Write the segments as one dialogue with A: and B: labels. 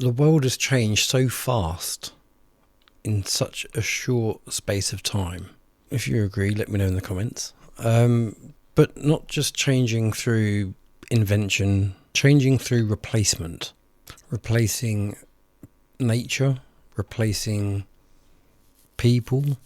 A: The world has changed so fast in such a short space of time. If you agree, let me know in the comments. But not just changing through invention, changing through replacement. Replacing nature, replacing people,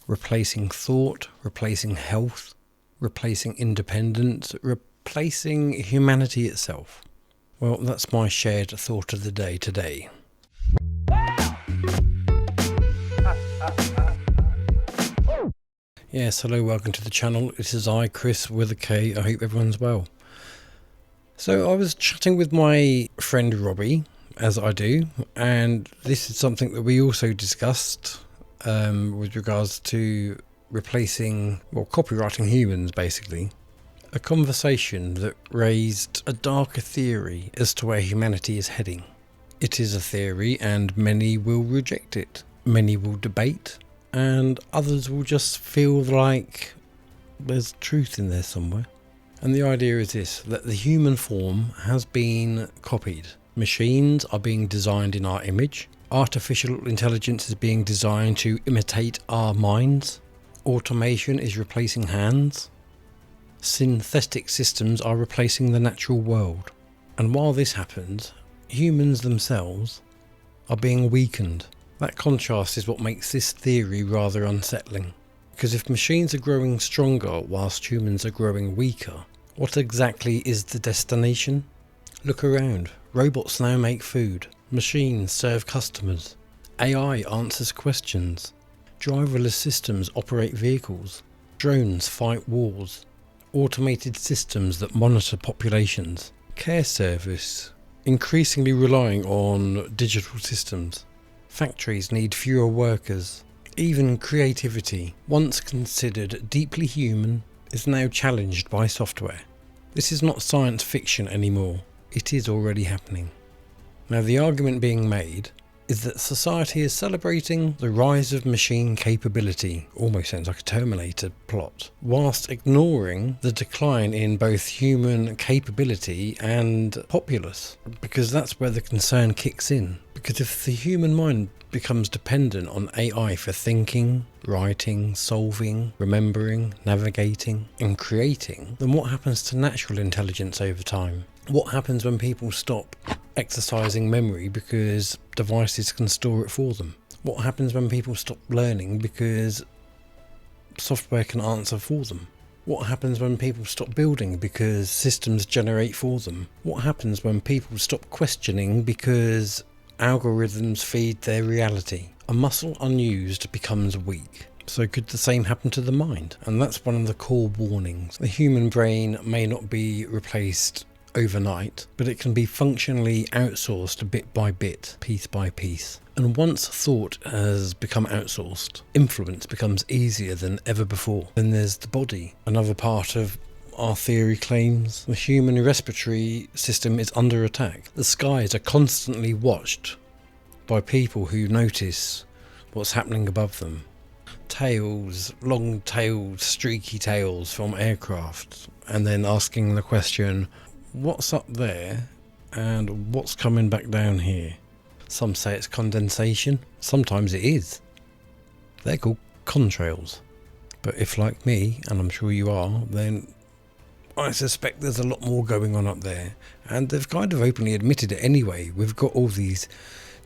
A: replacing thought, replacing health, replacing independence, replacing humanity itself. Well, that's my shared thought of the day today. Yes, hello, welcome to the channel. This is I, Chris, with a K. I hope everyone's well. So I was chatting with my friend Robbie, as I do, and this is something that we also discussed with regards to replacing, well, copywriting humans, basically. A conversation that raised a darker theory as to where humanity is heading. It is a theory and many will reject it. Many will debate and others will just feel like there's truth in there somewhere. And the idea is this, that the human form has been copied. Machines are being designed in our image. Artificial intelligence is being designed to imitate our minds. Automation is replacing hands. Synthetic systems are replacing the natural world. And while this happens, humans themselves are being weakened. That contrast is what makes this theory rather unsettling. Because if machines are growing stronger whilst humans are growing weaker, what exactly is the destination? Look around. Robots now make food. Machines serve customers. AI answers questions. Driverless systems operate vehicles. Drones fight wars. Automated systems that monitor populations. Care service increasingly relying on digital systems. Factories need fewer workers. Even creativity, once considered deeply human, is now challenged by software. This is not science fiction anymore. It is already happening. Now, the argument being made is that society is celebrating the rise of machine capability, almost sounds like a Terminator plot, whilst ignoring the decline in both human capability and populace, because that's where the concern kicks in. Because if the human mind becomes dependent on AI for thinking, writing, solving, remembering, navigating, and creating, then what happens to natural intelligence over time? What happens when people stop exercising memory because devices can store it for them? What happens when people stop learning because software can answer for them? What happens when people stop building because systems generate for them? What happens when people stop questioning because algorithms feed their reality? A muscle unused becomes weak. So could the same happen to the mind? And that's one of the core warnings. The human brain may not be replaced overnight, but it can be functionally outsourced bit by bit, piece by piece. And once thought has become outsourced, influence becomes easier than ever before. Then there's the body. Another part of our theory claims the human respiratory system is under attack. The skies are constantly watched by people who notice what's happening above them. Tails, long-tailed, streaky tails from aircraft, and then asking the question, what's up there and what's coming back down here? Some say it's condensation, sometimes it is. They're called contrails. But if like me, and I'm sure you are, then I suspect there's a lot more going on up there. And they've kind of openly admitted it anyway. We've got all these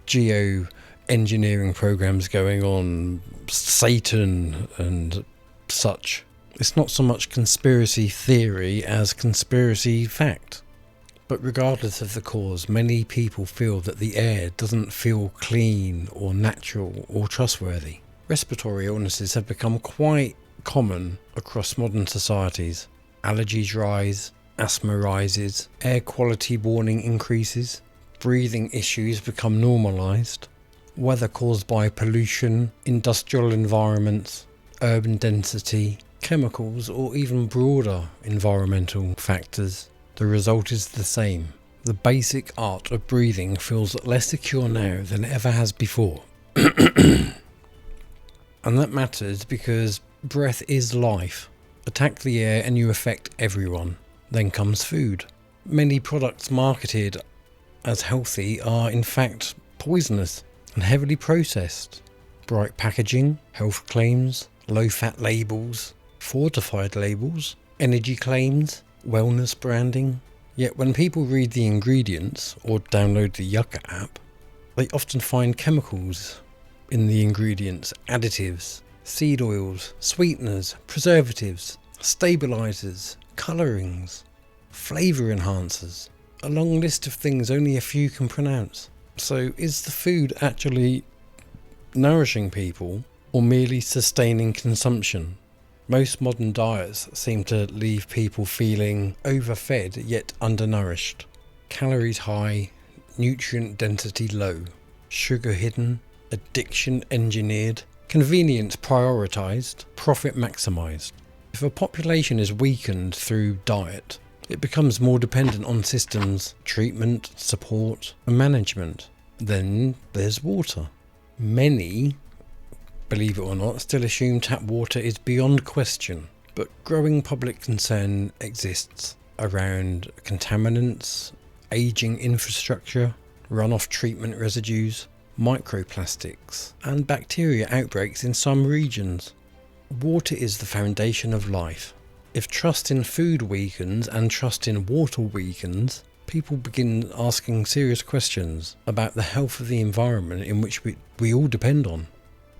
A: geo-engineering programs going on, Satan and such. It's not so much conspiracy theory as conspiracy fact. But regardless of the cause, many people feel that the air doesn't feel clean or natural or trustworthy. Respiratory illnesses have become quite common across modern societies. Allergies rise, asthma rises, air quality warning increases, breathing issues become normalised, weather caused by pollution, industrial environments, urban density, chemicals, or even broader environmental factors. The result is the same. The basic art of breathing feels less secure now than it ever has before. And that matters because breath is life. Attack the air and you affect everyone. Then comes food. Many products marketed as healthy are in fact poisonous and heavily processed. Bright packaging, health claims, low-fat labels, fortified labels, energy claims, wellness branding. Yet when people read the ingredients or download the Yucca app, they often find chemicals in the ingredients, additives, seed oils, sweeteners, preservatives, stabilizers, colorings, flavor enhancers, a long list of things only a few can pronounce. So is the food actually nourishing people or merely sustaining consumption? Most modern diets seem to leave people feeling overfed yet undernourished. Calories high, nutrient density low, sugar hidden, addiction engineered, convenience prioritized, profit maximized. If a population is weakened through diet, it becomes more dependent on systems, treatment, support, and management. Then there's water. Many, believe it or not, still assume tap water is beyond question, but growing public concern exists around contaminants, aging infrastructure, runoff treatment residues, microplastics, and bacteria outbreaks in some regions. Water is the foundation of life. If trust in food weakens and trust in water weakens, people begin asking serious questions about the health of the environment in which we all depend on.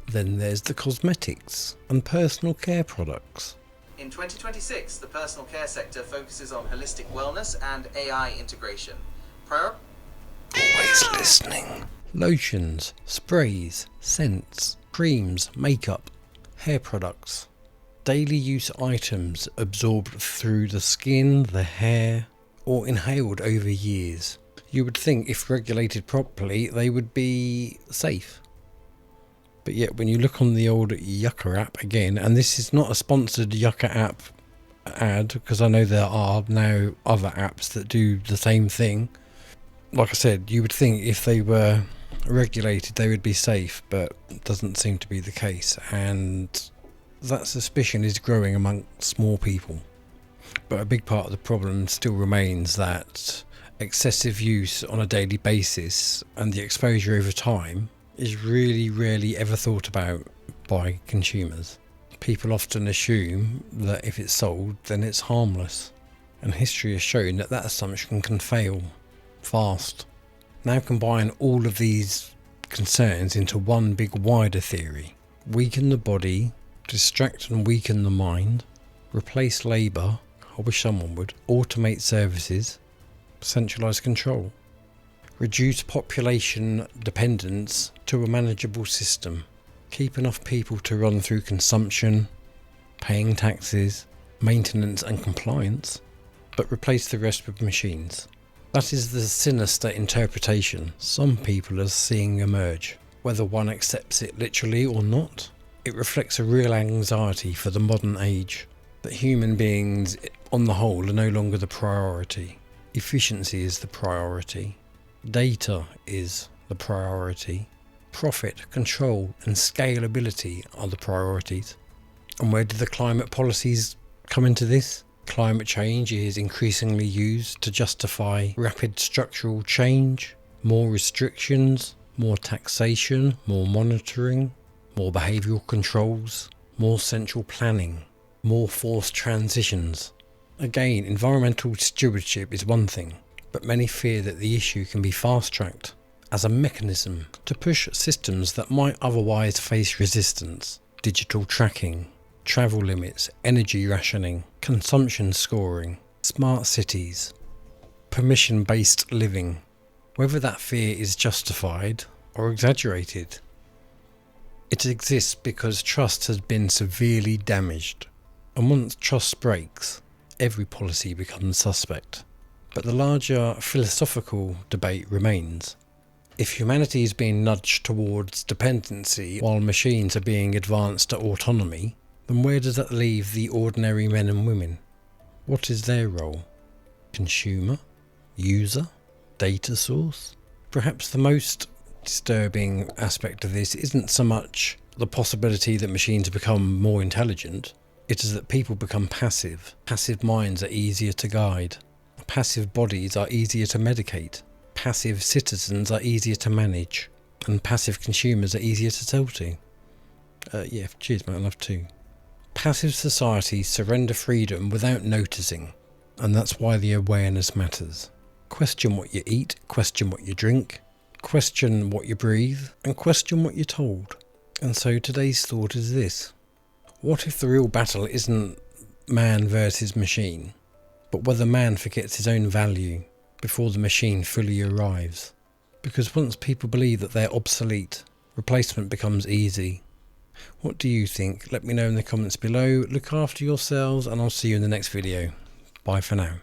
A: Then there's the cosmetics and personal care products.
B: In 2026, the personal care sector focuses on holistic wellness and AI integration.
A: Always listening. Lotions, sprays, scents, creams, makeup, hair products. Daily use items absorbed through the skin, the hair, or inhaled over years. You would think if regulated properly, they would be safe. But yet when you look on the old Yucca app again, and this is not a sponsored Yucca app ad, because I know there are now other apps that do the same thing. Like I said, you would think if they were regulated they would be safe, but it doesn't seem to be the case, and that suspicion is growing among small people. But a big part of the problem still remains that excessive use on a daily basis and the exposure over time is really rarely ever thought about by consumers. People often assume that if it's sold then it's harmless, and history has shown that that assumption can fail fast. Now combine all of these concerns into one big wider theory. Weaken the body, distract and weaken the mind, replace labour, I wish someone would, automate services, centralise control, reduce population dependence to a manageable system, keep enough people to run through consumption, paying taxes, maintenance and compliance, but replace the rest with machines. That is the sinister interpretation some people are seeing emerge. Whether one accepts it literally or not, it reflects a real anxiety for the modern age, that human beings on the whole are no longer the priority. Efficiency is the priority. Data is the priority. Profit, control and scalability are the priorities. And where do the climate policies come into this? Climate change is increasingly used to justify rapid structural change, more restrictions, more taxation, more monitoring, more behavioural controls, more central planning, more forced transitions. Again, environmental stewardship is one thing, but many fear that the issue can be fast-tracked as a mechanism to push systems that might otherwise face resistance. Digital tracking, travel limits, energy rationing, consumption scoring, smart cities, permission-based living. Whether that fear is justified or exaggerated, it exists because trust has been severely damaged. And once trust breaks, every policy becomes suspect. But the larger philosophical debate remains. If humanity is being nudged towards dependency while machines are being advanced to autonomy, then where does that leave the ordinary men and women? What is their role? Consumer? User? Data source? Perhaps the most disturbing aspect of this isn't so much the possibility that machines become more intelligent, it is that people become passive. Passive minds are easier to guide. Passive bodies are easier to medicate. passive citizens are easier to manage and passive consumers are easier to sell to. Yeah, cheers mate, I love too. Passive societies surrender freedom without noticing, and that's why the awareness matters. Question what you eat, question what you drink, question what you breathe, and question what you're told. And so today's thought is this: what if the real battle isn't man versus machine, but whether man forgets his own value before the machine fully arrives? Because once people believe that they're obsolete, replacement becomes easy. What do you think? Let me know in the comments below. Look after yourselves and I'll see you in the next video. Bye for now.